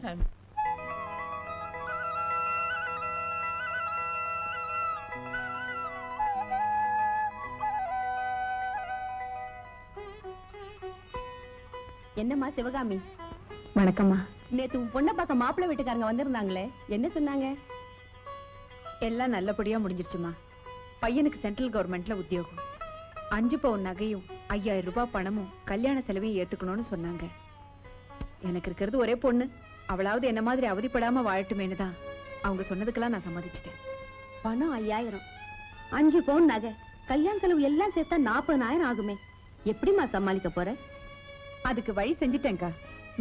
என்னம்மா சிவகாமி? வணக்கம்மா. நேத்து உன் பொண்ணை பார்க்க மாப்பிள்ளை வீட்டுக்காரங்க வந்திருந்தாங்களே, என்ன சொன்னாங்க? எல்லாம் நல்லபடியா முடிஞ்சிருச்சுமா. பையனுக்கு சென்ட்ரல் கவர்மெண்ட்ல உத்தியோகம், 5 பவுன் நகையும் 5000 ரூபாய் பணமும் கல்யாண செலவையும் ஏத்துக்கணும்னு சொன்னாங்க. எனக்கு இருக்கிறது ஒரே பொண்ணு, அவளாவது என்ன மாதிரி அவதிப்படாம வாழட்டுமேனு தான் அவங்க சொன்னதுக்கெல்லாம் நான் சம்மதிச்சிட்டேன். பணம் 5000, 5 பவுன் நகை, கல்யாண செலவு எல்லாம் சேர்த்தா 40,000 ஆகுமே. எப்படிமா சமாளிக்க போற? அதுக்கு வழி செஞ்சுட்டேன்க்கா.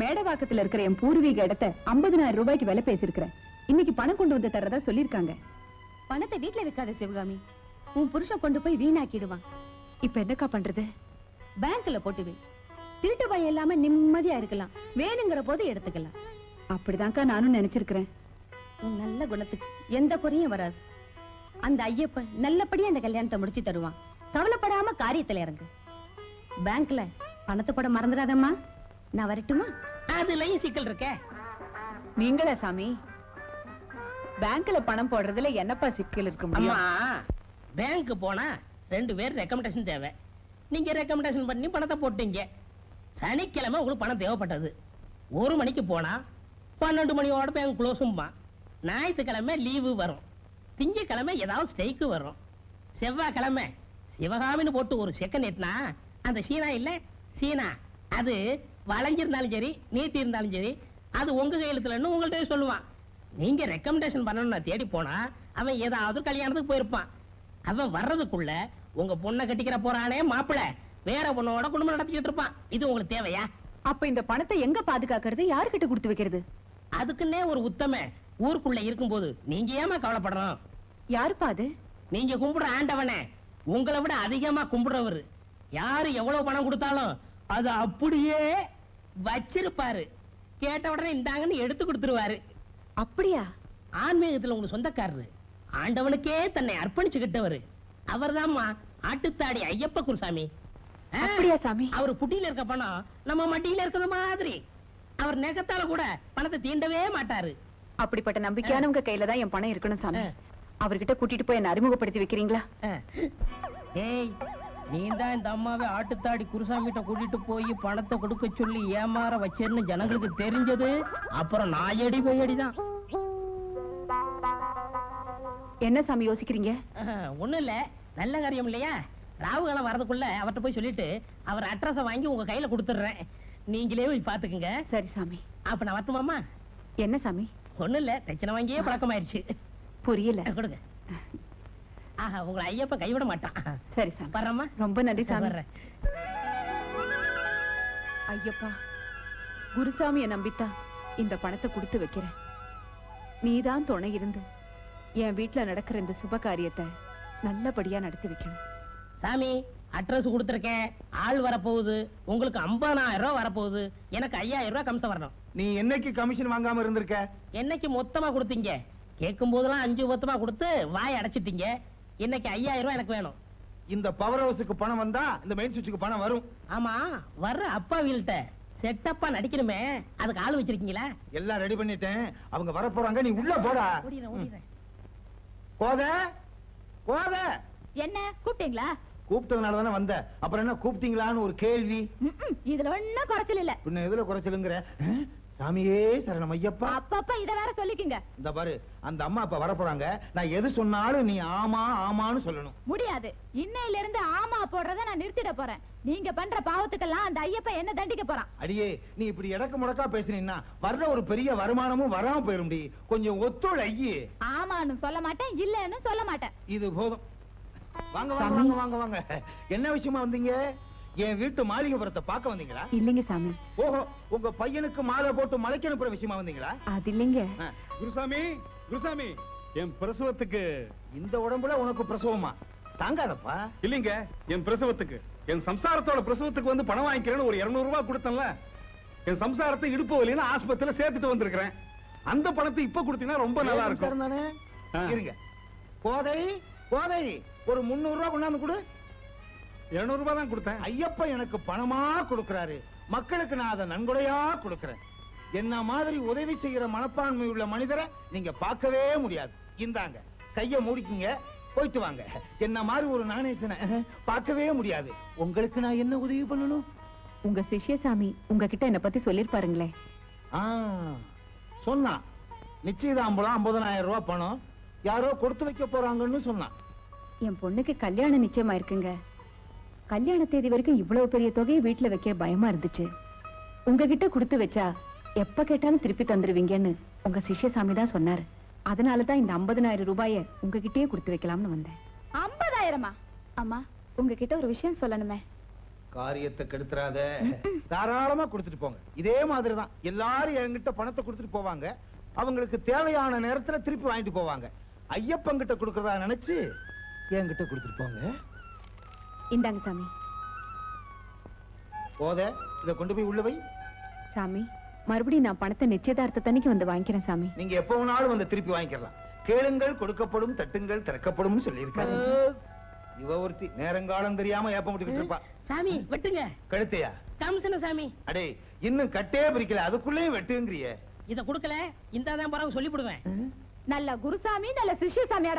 மேடவாக்கத்துல இருக்கிற என் பூர்வீக இடத்தை 50,000 ரூபாய்க்கு விலை பேசிருக்கிறேன். இன்னைக்கு பணம் கொண்டு வந்து தர்றதா சொல்லிருக்காங்க. பணத்தை வீட்டுல வைக்காத சிவகாமி, உன் புருஷன் கொண்டு போய் வீணாக்கிடுவான். இப்ப என்னக்கா பண்றது? பேங்க்ல போட்டு வை. திருட்டு பயம் இல்லாம நிம்மதியா இருக்கலாம், வேணுங்கிற போது எடுத்துக்கலாம். அப்படிதான்க்கா நானும் நினைச்சிருக்கிறேன். உன் நல்ல குணத்துக்கு எந்த குறையும் வராது. அந்த ஐயப்பன் நல்லபடியா அந்த கல்யாணத்தை முடிச்சு தருவான். கவலைப்படாம காரியத்துல இறங்கு. பேங்க்ல பணத்தை போட மறந்துடாதம்மா. நான் வரட்டுமா? அதுலயும் சிக்கல் இருக்க. நீங்களா சாமி? பேங்க்ல பணம் போடுறதுல என்னப்பா சிக்கல் இருக்கு? அம்மா, பேங்க் போனா 2 பேர் ரெக்கமெண்டேஷன் தேவை. நீங்க ரெக்கமெண்டேஷன் பண்ணி பணத்தை போட்டீங்க. சனிக்கிழமை உங்களுக்கு பணம் தேவைப்பட்டது. 1 மணிக்கு போனா 12 மணியோட பேங்க் க்ளோஸும்பா. ஞாயிற்றுக்கிழமை லீவு வரும், திங்கக்கிழமை ஏதாவது ஸ்ட்ரைக்கு வரும், செவ்வாய்க்கிழமை சிவகாமின்னு போட்டு ஒரு செகண்ட் எட்டினா அந்த சீனா இல்ல சீனா, அது வளைஞ்சிருந்தாலும் சரி நீட்டி இருந்தாலும் சரி அது உங்க கையெழுத்துலன்னு உங்கள்கிட்ட சொல்லுவான். நீங்க ரெக்கமெண்டேஷன் பண்ணணும்னு தேடி போனா அவன் ஏதாவது கல்யாணத்துக்கு போயிருப்பான். அவன் வர்றதுக்குள்ள உங்க பொண்ணை கட்டிக்கிற போறானே மாப்பிள்ள வேற பொண்ணோட குடும்பம் நடத்திக்கிட்டு இருப்பான். இது உங்களுக்கு தேவையா? அப்ப இந்த பணத்தை எங்க பாதுகாக்கிறது, யாருக்கிட்ட கொடுத்து வைக்கிறது? அதுக்குன்னே ஒரு உத்தம ஊருக்குள்ள இருக்கும்போது நீங்க ஏமா கவலைப்படணும்? யாருப்பா அது? நீங்க கும்பிடுற ஆண்டவனே உங்களை விட அதிகமா கும்பிடுறவரு. யாரு எவ்வளவு பணம் கொடுத்தாலும் அது அப்படியே வச்சிருப்பாரு. கேட்ட உடனே இந்தாங்கன்னு எடுத்து கொடுத்துருவாரு. அப்படியா? ஆன்மீகத்துல உங்க சொந்தக்காரரு, ஆண்டவனுக்கே தன்னை அர்ப்பணிச்சுக்கிட்டவரு அவர்தாம்மா ஆட்டுத்தாடி ஐயப்ப குருசாமி. அப்படியா சாமி? அவர் புட்டியில இருக்க பணம் நம்ம மட்டியில இருக்கிற மாதிரி. அவர் நெகத்தால கூட பணத்தை தீண்டவே மாட்டாரு. அப்படிப்பட்ட நம்பிக்கையானவங்க கையில தான் என் பணம் இருக்கணும் சாமி. அவர்கிட்ட கூட்டிட்டு போய் என்ன அறிமுகப்படுத்தி வைக்கிறீங்களா? ஏய், நீ தான் இந்த அம்மாவை ஆட்டுத்தாடி குருசாமி கிட்ட கூட்டிட்டு போய் பணத்தை கொடுக்க சொல்லி ஏமாற வச்சேன்னு ஜனங்களுக்கு தெரிஞ்சது அப்புறம் நாயடி போயடிதான். என்ன சாமி யோசிக்கிறீங்க? ஒண்ணும் இல்ல, நல்ல காரியம் இல்லையா? ராவுகாலம் வரதுக்குள்ள அவர்கிட்ட போய் சொல்லிட்டு அவர் அட்ரஸ வாங்கி உங்க கையில கொடுத்துடுறேன். நீங்களே போய் பாத்துக்குங்க. சரி சாமி. அப்ப நான் வரட்டுமாமா? என்ன சாமி? ஒண்ணும் இல்ல, பிரச்சனை வாங்கியே பழக்கமாயிருச்சு. புரியல. கொடுங்க. ஆஹா, உங்களை ஐயப்ப கைவிட மாட்டான். சரி சாமி. வர்றம்மா. ரொம்ப நன்றி சாமி. ஐயப்பா, குருசாமியை நம்பித்தான் இந்த பணத்தை கொடுத்து வைக்கிறேன். நீதான் துணை இருந்து என் வீட்டுல நடக்கிற இந்த சுப காரியத்தை நல்லபடியா நடத்தி வைக்கணும். சாமி, அட்ரஸ் கொடுத்திருக்கேன். ஆள் வரப்போகுது. உங்களுக்கு 50,000 ரூபாய் வரப்போகுது. எனக்கு 5000 ரூபாய் கமிஷன் வரணும். நீ என்னைக்கு கமிஷன் வாங்காம இருந்திருக்க? என்னைக்கு மொத்தமா கொடுத்தீங்க? கேட்கும் போதெல்லாம் 5 மொத்தமா கொடுத்து வாய் அடைச்சிட்டீங்க. இன்னைக்கு 5000 ரூபாய் எனக்கு வேணும். இந்த பவர் ஹவுஸுக்கு பணம் வந்தா இந்த மெயின் சுவிட்சுக்கு பணம் வரும். ஆமா, வர்ற அப்பா வீல்ட்ட செட்டப்பா நடிக்கணுமே, அதுக்கு ஆள் வச்சிருக்கீங்களா? எல்லாம் ரெடி பண்ணிட்டேன், அவங்க வர போறாங்க, நீ உள்ள போடா. கோத கோத. என்ன கூப்பிட்டீங்களா? கூப்பிட்டதுனால தானே வந்த, அப்புறம் என்ன கூப்பிட்டீங்களான்னு ஒரு கேள்வி. இதுல ஒண்ணும் குறைச்சல் இல்ல. பின்ன எதுல குறைச்சலுங்கிற? சாமியே சரணம் ஐயப்பா. அப்பப்பா இத வேற சொல்லிக்கங்க. இந்த பாரு, அந்த அம்மா அப்ப வர போறாங்க. நான் எது சொன்னாலும் நீ ஆமா ஆமான்னு சொல்லணும். முடியாது. இன்னையில இருந்து ஆமா போடுறத நான் நிறுத்திட போறேன். நீங்க பண்ற பாவத்துக்கெல்லாம் அந்த ஐயப்ப என்ன தண்டிக்க போறான். அடியே, நீ இப்படி இடக்கு முடக்கா பேசுனீன்னா வர்ற ஒரு பெரிய வருமானமும் வராம போயிரும்டி. கொஞ்சம் ஒத்துழையி. ஆமான்னு சொல்ல மாட்டேன், இல்லன்னு சொல்ல மாட்டேன். இது போதும். வாங்க வாங்க வாங்க வாங்க வாங்க. என்ன விஷயமா வந்தீங்க? என் வீட்டு மாளிகைபுரத்தை பார்க்க வந்தீங்களா? இல்லைங்க சாமி. ஓஹோ, உங்க பையனுக்கு மாலை போட்டு மலைக்கு அனுப்புற விஷயமா வந்தீங்களா? அது இல்லைங்க. குருசாமி, குருசாமி, என் பிரசவத்துக்கு. இந்த உடம்புல உனக்கு பிரசவமா? தாங்காதப்பா. இல்லைங்க, என் பிரசவத்துக்கு, என் சம்சாரத்தோட பிரசவத்துக்கு வந்து பணம் வாங்கிக்கிறேன்னு ஒரு 200 ரூபாய் கொடுத்தேன்ல. என் சம்சாரத்தை இடுப்பு வலின்னு ஆஸ்பத்திரியில சேர்த்துட்டு வந்திருக்கிறேன். அந்த பணத்தை இப்ப கொடுத்தீங்கன்னா ரொம்ப நல்லா இருக்கும். தானே இருங்க. கோதை கோதை, ஒரு 300 ரூபாய் கொண்டாந்து கொடு. 200 ரூபாய் தான் கொடுத்தேன். ஐயப்பா எனக்கு பணமா கொடுக்கிறாரு, மக்களுக்கு நான் அதை நன்கொடையா கொடுக்கிறேன். என்ன மாதிரி உதவி செய்யற மனப்பான்மை உள்ள மனிதரை நீங்க பார்க்கவே முடியாது. இந்தாங்க கைய மூடிக்கிங்க, போயிட்டு வாங்க. என்ன மாதிரி ஒரு நாணயத்தினை பார்க்கவே முடியாது. உங்களுக்கு நான் என்ன உதவி பண்ணணும்? உங்க சிஷ்யசாமி உங்ககிட்ட என்ன பத்தி சொல்லிருப்பாருங்களே. சொன்னா நிச்சயதாம்பலம் 50,000 ரூபாய் பணம் யாரோ கொடுத்து வைக்க போறாங்கன்னு சொன்னான். என் பொண்ணுக்கு கல்யாணம் நிச்சயமா இருக்குங்க. கல்யாண தேதி வரைக்கும் இவ்வளவு பெரிய தொகையை வீட்டுல வைக்க பயமா இருந்துச்சு. உங்ககிட்ட கொடுத்து வச்சா எப்ப கேட்டாலும் திருப்பி தந்துருவீங்கன்னு உங்க சிஷ்யசாமி தான் சொன்னாரு. அதனாலதான் இந்த 50,000 ரூபாய உங்ககிட்டயே கொடுத்து வைக்கலாம்னு வந்தேன். 50,000? அம்மா உங்ககிட்ட ஒரு விஷயம் சொல்லணுமே. காரியத்தை கெடுத்துறாத, தாராளமா கொடுத்துட்டு போங்க. இதே மாதிரிதான் எல்லாரும் என்கிட்ட பணத்தை கொடுத்துட்டு போவாங்க. அவங்களுக்கு தேவையான நேரத்துல திருப்பி வாங்கிட்டு போவாங்க. ஐயப்பன் கிட்ட கொடுக்கறதா நினைச்சு என்கிட்ட கொடுத்துட்டு போங்க. இந்தாங்க சாமி. போத இத கொண்டு போய் உள்ள வை. சாமி மறுபடியும் நான் பணத்தை நிச்சயதார்த்தத்தன்னைக்கு வந்து வாங்கிக்கிறேன் சாமி. நீங்க எப்ப வேணாலும் வந்து திருப்பி வாங்கிக்கலாம். கேளுங்கள் கொடுக்கப்படும், தட்டுங்கள் திறக்கப்படும் சொல்லியிருக்காரு. இவ ஒருத்தி நேரங்காலம் தெரியாம ஏப்பம் விட்டுக்கிட்டு இருப்பா. சாமி வெட்டுங்க. கழுத்தையா? கம்சன சாமி. அடே இன்னும் கட்டே பிரிக்கல, அதுக்குள்ளேயும் வெட்டுங்கிறிய. இத குடுக்கல இந்தாதான் பரவ சொல்லி போடுவேன். நல்ல குருசாமி நல்ல சிஷ்யசாமி.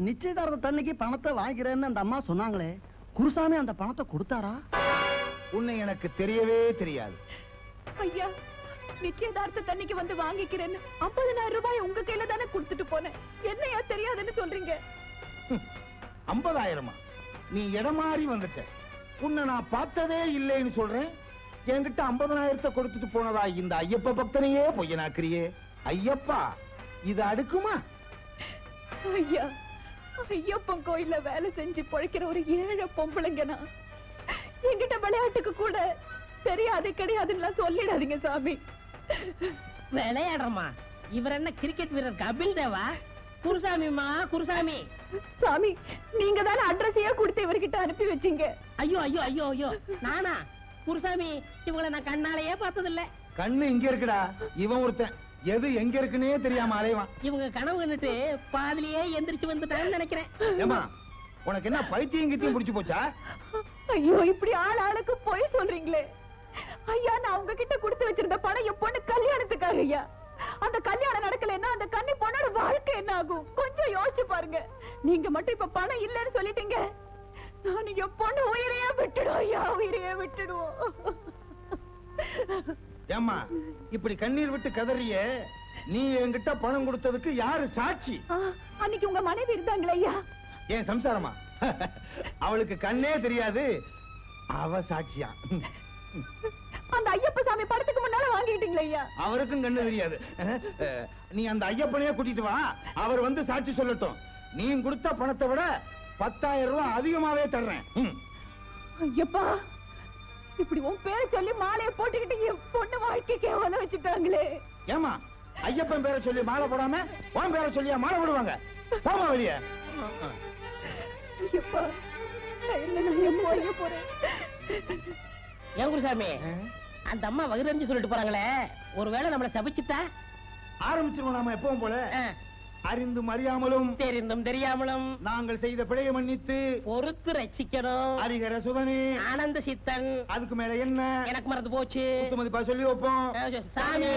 நிச்சயதார்த்த தன்னைக்கு பணத்தை வாங்கிறேன்னு அந்த அம்மா சொன்னாங்களே, குருசாமி அந்த பணத்தை கொடுத்தாரா? உன்னை எனக்கு தெரியவே தெரியாது. ஐயா நிச்சயதார்த்த தன்னைக்கு வந்து வாங்கிக்கிறேன்னு 50,000 ரூபாய் உங்க கையில தானே கொடுத்துட்டு போனேன். என்னையா தெரியாதுன்னு சொல்றீங்க? 50,000? நீ இடமாறி வந்துட்ட. உன்னை நான் பார்த்ததே இல்லைன்னு சொல்றேன். என்கிட்ட 50,000 கொடுத்துட்டு போனதா இந்த ஐயப்ப பக்தனையே பொய்யனாக்குறியே. ஐயப்பா இது அடுக்குமா? ஐயா ஐயப்பன் கோயில்ல வேலை செஞ்சு பொழைக்கிற ஒரு ஏழை பொம்பளைங்கனா என்கிட்ட விளையாட்டுக்கு கூட தெரியாது கிடையாதுன்னு சொல்லிடாதீங்க சாமி. விளையாடுறமா? இவர் என்ன கிரிக்கெட் வீரர் கபில் தேவா? குருசாமிமா குருசாமி. சாமி நீங்க தானே அட்ரஸையே கொடுத்து இவர்கிட்ட அனுப்பி வச்சீங்க. ஐயோ ஐயோ ஐயோ ஐயோ நானா? குருசாமி இவங்களை நான் கண்ணாலேயே பார்த்ததில்ல. கண்ணு இங்க இருக்குடா. இவன் ஒருத்தன் எது எங்க இருக்குன்னே தெரியாம அலைவான். இவங்க கனவு கண்டுட்டு பாதிலேயே எந்திரிச்சு வந்துட்டாங்கன்னு நினைக்கிறேன். ஏமா உனக்கு என்ன பைத்தியம் கித்தியம் பிடிச்சு போச்சா? ஐயோ இப்படி ஆள் ஆளுக்கு போய் சொல்றீங்களே. ஐயா நான் உங்ககிட்ட கொடுத்து வச்சிருந்த பணம் என் பொண்ணு கல்யாணத்துக்காக. ஐயா அந்த கல்யாணம் நடக்கலன்னா அந்த கன்னி பொண்ணோட வாழ்க்கை என்ன ஆகும்? கொஞ்சம் யோசிச்சு பாருங்க. நீங்க மட்டும் இப்ப பணம் இல்லன்னு சொல்லிட்டீங்க. நான் என் பொண்ணு உயிரையே விட்டுடும். ஐயா உயிரையே விட்டுடுவோம். ஏமா இப்படி கண்ணீர் விட்டு கதறிய? நீ என்கிட்ட பணம் கொடுத்ததுக்கு யாரு சாட்சி? அன்னைக்கு உங்க மனைவி இருந்தாங்களே ஐயா. ஏன் சம்சாரமா? அவளுக்கு கண்ணே தெரியாது, அவ சாட்சியா? அந்த ஐயப்ப சாமி படத்துக்கு முன்னால வாங்கிட்டீங்களே ஐயா. அவருக்கும் கண்ணு தெரியாது. நீ அந்த ஐயப்பனையே கூட்டிட்டு வா, அவர் வந்து சாட்சி சொல்லட்டும். நீ கொடுத்த பணத்தை விட 10,000 ரூபாய் அதிகமாவே தர்றேன். ஐயப்பா இப்படி உன் பேரை சொல்லி மாலையை போட்டுக்கிட்டு என் பொண்ணு வாழ்க்கைக்கு உத வச்சுட்டாங்களே. ஏமா ஐயப்பன் பேரை சொல்லி மாலை போடாம உன் பேரை சொல்லியா மாலை போடுவாங்க? போமா வெளிய. ஐயப்பா நான் எங்க வாங்க போறேன்? ஏன் குருசாமி அந்த அம்மா வயிறறிஞ்சு சொல்லிட்டு போறாங்களே, ஒருவேளை நம்மள சபிச்சுட்டா? ஆரம்பிச்சிருவோம் நாம எப்பவும் போல. அறிந்தும் அறியாமலும் தெரிந்தும் தெரியாமலும் நாங்கள் செய்த பிழையை மன்னித்து பொறுத்து ரட்சிக்கணும். ஹரிஹர சுதனே ஆனந்த சித்தன். அதுக்கு மேல என்ன? எனக்கு மறந்து போச்சு. மதிப்பா சொல்லி வைப்போம். சாமி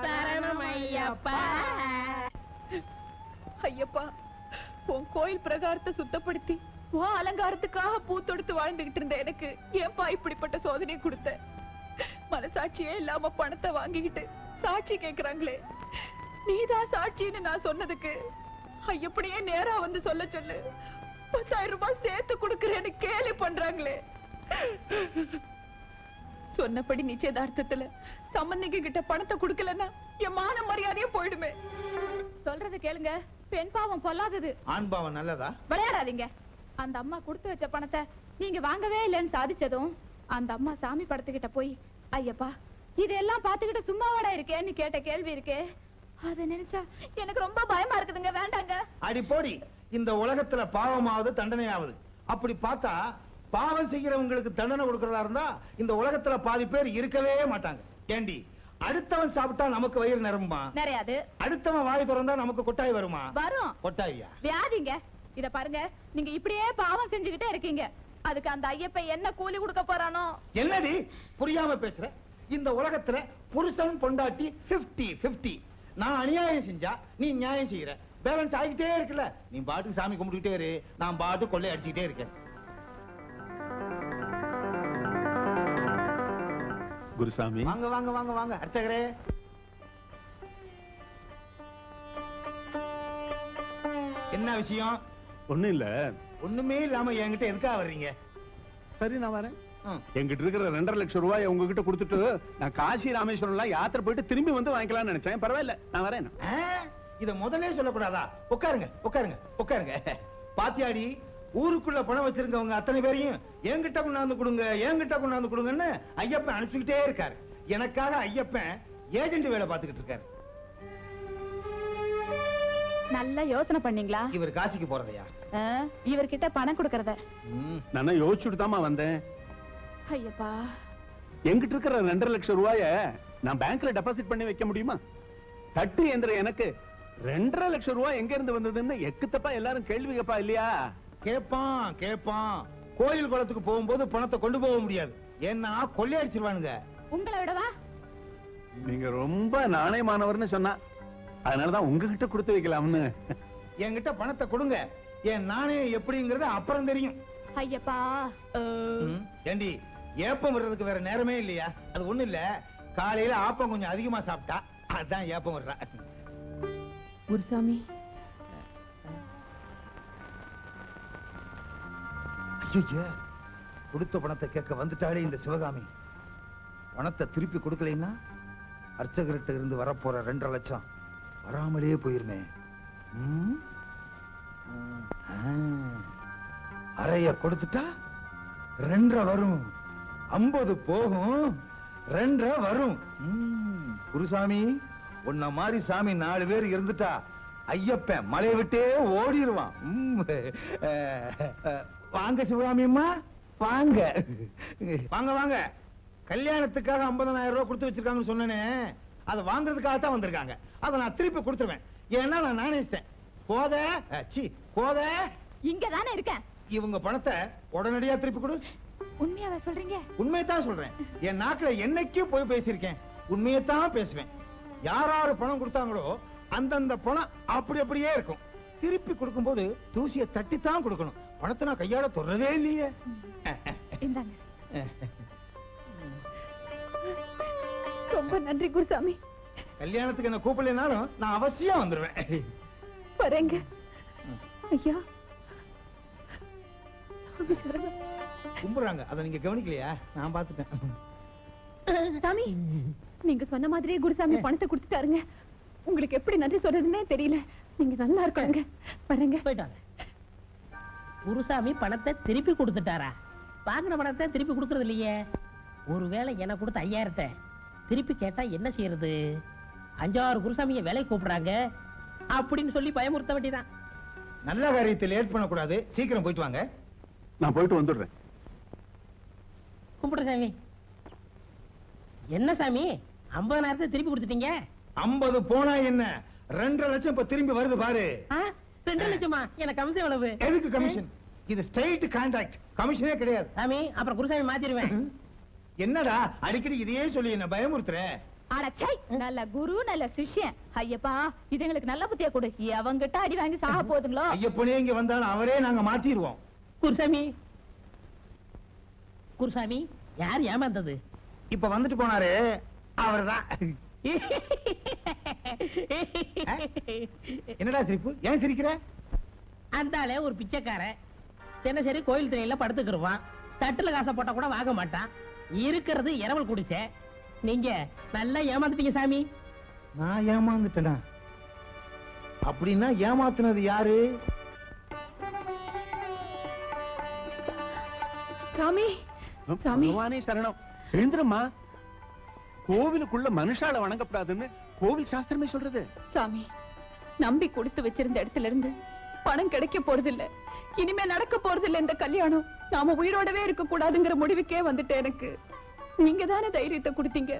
சரணம் ஐயப்பா. ஐயப்பா உன் கோயில் பிரகாரத்தை சுத்தப்படுத்தி உன் அலங்காரத்துக்காக பூ தொடுத்து வாழ்ந்துகிட்டு இருந்த எனக்கு ஏன்பா இப்படிப்பட்ட சோதனை கொடுத்த? மனசாட்சியே இல்லாம பணத்தை வாங்கிக்கிட்டு சாட்சி கேக்குறாங்களே. நீதான் சாட்சின்னு நான் சொன்னதுக்கு ஐயப்படியே நேரா வந்து சொல்ல சொல்லு. 10,000 ரூபாய் சேர்த்து கொடுக்கறேன்னு கேலி பண்றாங்களே. சொன்னபடி நிச்சயதார்த்தத்துல சம்பந்திங்க கிட்ட பணத்தை கொடுக்கலன்னா என் மான மரியாதையே போயிடுமே. சொல்றது கேளுங்க. பெண் பாவம் பொல்லாதது. ஆண் பாவம் நல்லதா? விளையாடாதீங்க. அந்த அம்மா கொடுத்து வச்ச பணத்தை நீங்க வாங்கவே இல்லைன்னு சாதிச்சதும் அந்த அம்மா சாமி படத்துக்கிட்ட போய் ஐயப்பா இதெல்லாம் பாத்துக்கிட்டு சும்மாவாடா இருக்கேன்னு கேட்ட கேள்வி இருக்கே, அத நினைச்சா எனக்கு ரொம்ப பயமா இருக்குதுங்க. வேண்டாங்க. அடி போடி. இந்த உலகத்துல பாவமாவது தண்டனையாவது. அப்படி பார்த்தா பாவம் செய்யறவங்களுக்கு தண்டனை கொடுக்கறதா இருந்தா இந்த உலகத்துல பாதி பேர் இருக்கவே மாட்டாங்க. ஏண்டி அடுத்தவன் சாப்பிட்டா நமக்கு வயிறு நிரம்புமா? நிறையாது. அடுத்தவன் வாய் திறந்தா நமக்கு கொட்டாய் வருமா? வரும். கொட்டாயா? வியாதிங்க. இத பாருங்க, நீங்க இப்படியே பாவம் செஞ்சுக்கிட்டே இருக்கீங்க. அதுக்கு அந்த ஐயப்பன் என்ன கூலி கொடுக்க போறானோ? என்னடி புரியாம பேசுற? இந்த உலகத்துல புருஷன் பொண்டாட்டி 50-50. நான் அநியாயம் செஞ்சா நீ நியாயம் செய்யற. பேலன்ஸ் ஆகிட்டே இருக்குல்ல. நீ பாட்டுக்கு சாமி கும்பிட்டுட்டே இரு, நான் பாட்டு கொள்ளை அடிச்சுட்டே இருக்கேன். குருசாமி, வாங்க வாங்க வாங்க வாங்க அர்ச்சகரே. என்ன விஷயம்? ஒண்ணும் இல்ல. ஒண்ணுமே இல்லாம என்கிட்ட எதுக்கா வர்றீங்க? சரி, நான் வரேன். என்கிட்ட இருக்கிற 2.5 லட்சம் ரூபாய் உங்ககிட்ட கொடுத்துட்டு நான் காசி ராமேஸ்வரம் எல்லாம் யாத்திரை போயிட்டு திரும்பி வந்து வாங்கிக்கலாம்னு நினைச்சேன். பரவாயில்ல, நான் வரேன். இத முதல்ல சொல்லக்கூடாதா? உட்காருங்க உட்காருங்க உட்காருங்க. பாத்தியாடி, ஊருக்குள்ள பணம் வச்சிருக்கவங்க அத்தனை பேரையும் என்கிட்ட கொண்டாந்து கொடுங்க, என்கிட்ட கொண்டாந்து கொடுங்கன்னு ஐயப்பன் அனுப்பிச்சுக்கிட்டே இருக்காரு. எனக்காக ஐயப்பன் ஏஜென்ட் வேலை பார்த்துக்கிட்டு இருக்காரு. நல்ல யோசனை பண்ணீங்களா? இவர் காசிக்கு போறதையா? இவர்கிட்ட பணம் கொடுக்கறத நான் யோசிச்சுட்டு தாமா வந்தேன். ஐயப்பா, என்கிட்ட இருக்கிற 2.5 லட்சம் ரூபாய நான் பேங்க்ல டெபாசிட் பண்ணி வைக்க முடியுமா? தட்டு எந்திர எனக்கு 2.5 லட்சம் ரூபாய் எங்க இருந்து வந்ததுன்னு எக்குத்தப்பா எல்லாரும் கேள்வி கேப்பா இல்லையா? கேப்பான் கேப்பான். கோயில் குளத்துக்கு போகும்போது பணத்தை கொண்டு போக முடியாது, ஏன்னா கொள்ளையடிச்சிருவானுங்க. உங்களை விடவா? நீங்க ரொம்ப நாணயமானவர்னு சொன்னா, அதனாலதான் உங்ககிட்ட கொடுத்து வைக்கலாம்னு. என்கிட்ட பணத்தை கொடுங்க, என் நாணயம் எப்படிங்கறது அப்புறம் தெரியும். ஐயப்பா, ஏண்டி ஏப்பம் வர்றதுக்கு வேற நேரமே இல்லையா? அது ஒண்ணு இல்ல, காலையில ஆப்பம் கொஞ்சம் அதிகமா சாப்பிட்டா அதான் ஏப்பம் வர்றா. குருசாமி, ஐயோ, கொடுத்த பணத்தை கேட்க வந்துட்டாலே இந்த சிவகாமி. பணத்தை திருப்பி கொடுக்கலைன்னா அர்ச்சகர்கிட்ட இருந்து வரப்போற 2.5 லட்சம் வராமலே போயிருமே. அறைய கொடுத்துட்டா 2.5 வரும், 50 போகும், 2.5 வரும். குருசாமி, உன்ன மாதிரி சாமி 4 பேர் இருந்துட்டா ஐயப்பன் மலையை விட்டே ஓடிடுவான். வாங்க சிவகாமி அம்மா, வாங்க வாங்க வாங்க. கல்யாணத்துக்காக 50,000 ரூபாய் கொடுத்து வச்சிருக்காங்கன்னு சொன்னேனே, அதை வாங்குறதுக்காக தான் வந்திருக்காங்க. அதை நான் திருப்பி கொடுத்துருவேன், ஏன்னா நான் நினைச்சேன். கோத இங்க தானே இருக்கேன். இவங்க பணத்தை உடனடியா திருப்பி கொடு. உண்மையாவே சொல்றீங்க? உண்மையத்தான் சொல்றேன். என் நாக்குல என்னைக்கும் போய் பேசியிருக்கேன், உண்மையத்தான் பேசுவேன். யாராரு பணம் கொடுத்தாங்களோ அந்தந்த பணம் அப்படி அப்படியே இருக்கும். திருப்பி கொடுக்கும் போது தூசியை தட்டித்தான் கொடுக்கணும். பணத்தை நான் கையால தொடுறதே இல்லையே. இந்தாங்க. ரொம்ப நன்றி குருசாமி. கல்யாணத்துக்கு என்ன கூப்பிடலைனாலும் நான் அவசியம் வந்துருவேன். வரேங்க ஐயா. கும்பிடுறாங்க, அதை நீங்க கவனிக்கலையா? நான் பாத்துட்டேன். சாமி, நீங்க சொன்ன மாதிரியே குருசாமி பணத்தை கொடுத்துட்டாருங்க. உங்களுக்கு எப்படி நன்றி சொல்றதுன்னே தெரியல. நீங்க நல்லா இருக்கணுங்க. வரேங்க. போயிட்டாங்க. குருசாமி பணத்தை திருப்பி கொடுத்துட்டாரா? வாங்கின பணத்தை திருப்பி கொடுக்கறது இல்லையே. ஒருவேளை எனக்கு கொடுத்த 5000 திருப்பி கேட்டா என்ன செய்யறது? 5-6 குருசாமிய வேலை கூப்பிடுறாங்க அப்படின்னு சொல்லி பயமுறுத்த வேண்டியதான். நல்ல காரியத்தை லேட் பண்ணக்கூடாது, சீக்கிரம் போயிட்டு வாங்க. நான் போயிட்டு வந்துடுறேன். கும்பிடுற சாமி. என்ன சாமி 50,000 திருப்பி கொடுத்துட்டீங்க? 50 போனா என்ன, 2.5 லட்சம் இப்ப திரும்பி வருது பாரு. 2 லட்சமா? எனக்கு கமிஷன் எவ்வளவு? எதுக்கு கமிஷன்? இது ஸ்ட்ரைட் கான்ட்ராக்ட், கமிஷனே கிடையாது. சாமி, அப்புறம் குருசாமி மாத்திடுவேன். என்னடா அடிக்கடி இதையே சொல்லி என்ன பயமுறுத்துற? அடச்சை, நல்ல குரு நல்ல சிஷ்யன். ஐயப்பா, இது எங்களுக்கு நல்ல புத்தியா கொடு. அவங்கிட்ட அடி வாங்கி சாக போதுங்களோ? ஐயப்பனே இங்க வந்தாலும் அவரே நாங்க மாத்திடுவோம். குருசாமி, குருசாமி யார் ஏமாந்தது? இப்ப வந்துட்டு போனாரு அவர்தான். என்னடா சிரிப்பு? ஏன் சிரிக்கிற? அந்தாலே ஒரு பிச்சைக்கார தினசரி கோயில் திரையில படுத்துக்கிருவான். தட்டுல காசை போட்டா கூட வாங்க மாட்டான். இருக்கிறது இரவல் குடிசை. நீங்க நல்லா ஏமாந்துட்டீங்க சாமி. நான் ஏமாந்துட்டேனா? அப்படின்னா ஏமாத்துனது யாரு? சாமி, சாமி. பகவானே சரணம். எழுந்திரம்மா. கோவிலுக்குள்ள மனுஷால வணங்கப்படாதுன்னு கோவில் சாஸ்திரமே சொல்றது. சாமி, நம்பி கொடுத்து வச்சிருந்த இடத்துல இருந்து பணம் கிடைக்க போறதில்ல. இனிமே நடக்க போறதில்ல இந்த கல்யாணம். நாம உயிரோடவே இருக்க கூடாதுங்கிற முடிவுக்கே வந்துட்டேன். எனக்கு நீங்க தானே தைரியத்தை கொடுத்தீங்க.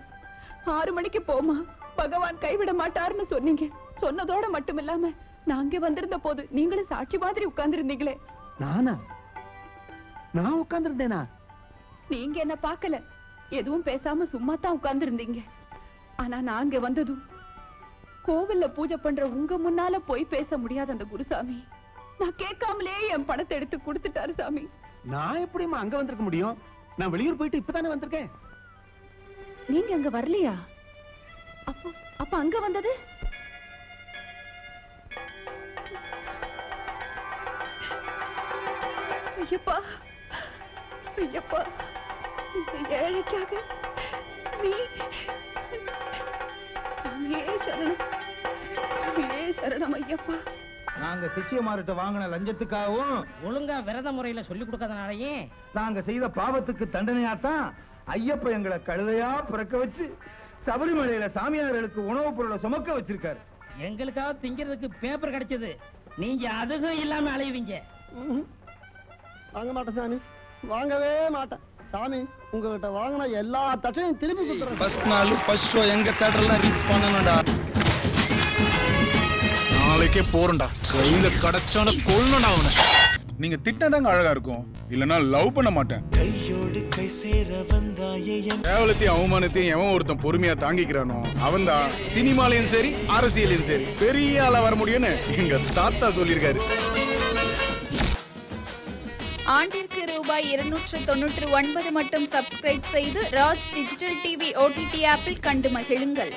6 மணிக்கு போமா, பகவான் கைவிட மாட்டாருன்னு சொன்னீங்க. சொன்னதோட மட்டும் இல்லாம நான் அங்க வந்திருந்த போது நீங்களும் சாட்சி மாதிரி உட்கார்ந்து இருந்தீங்களே. நானா? நான் உட்கார்ந்துருந்தேனா? நீங்க என்ன பார்க்கல, எதுவும் பேசாம சும்மா தான் உட்கார்ந்து இருந்தீங்க. ஆனா நாங்க வந்ததும் கோவில்ல பூஜை பண்ற உங்க முன்னால போய் பேச முடியாத அந்த குருசாமி நான் கேட்காமலே என் பணத்தை எடுத்து கொடுத்துட்டாரு சாமி. நான் எப்படிமா அங்க வந்திருக்க முடியும்? நான் வெளியூர் போயிட்டு இப்பதானே வந்திருக்கேன். நீங்க அங்க வரலையா? அப்ப அப்ப அங்க வந்தது ஐயப்பா, ஐயப்பா, இந்த ஏழைக்காக நீ சாமியே சரணம், சாமியே சரணம் ஐயப்பா. நாங்க சிஷ்யமார்கிட்ட வாங்கின லஞ்சத்துக்காகவும் ஒழுங்கா விரத முறையில சொல்லி கொடுக்கறதுனாலயும் நாங்க செய்த பாவத்துக்கு தண்டனையாத்தான் ஐயப்ப எங்களை கழுதையா பிறக்க வச்சு சபரிமலையில சாமியார்களுக்கு உணவுப் பொருளை சுமக்க வச்சிருக்காரு. எங்களுக்காக திங்கிறதுக்கு பேப்பர் கிடைச்சது, நீங்க அதுவும் இல்லாம அலையுவீங்க. வாங்க மாட்டேன் சாமி, வாங்கவே மாட்டேன் சாமி. உங்ககிட்ட வாங்கின எல்லா தட்டையும் திருப்பி கொடுத்துறேன். ஃபர்ஸ்ட் நாள் ஃபர்ஸ்ட் ஷோ எங்க தியேட்டர்ல ரிலீஸ் பண்ணனும்டா. நாளைக்கே போறேன்டா. கையில கடச்சான கொல்லணும்டா அவனை. நீங்க திட்டதாங்க அழகா இருக்கும், இல்லனா லவ் பண்ண மாட்டேன். கையோடு கை சேர வந்தாயே கேவலத்தையும் அவமானத்தையும் எவன் ஒருத்தன் பொறுமையா தாங்கிக்கிறானோ அவன்தான் சினிமாலையும் சரி அரசியலையும் சரி பெரிய ஆளா வர முடியும்னு எங்க தாத்தா சொல்லியிருக்காரு. ஆண்டிற்கு ரூபாய் 299 மட்டும் சப்ஸ்கிரைப் செய்து ராஜ் டிஜிட்டல் டிவி OTT ஆப்பில் கண்டு மகிழுங்கள்.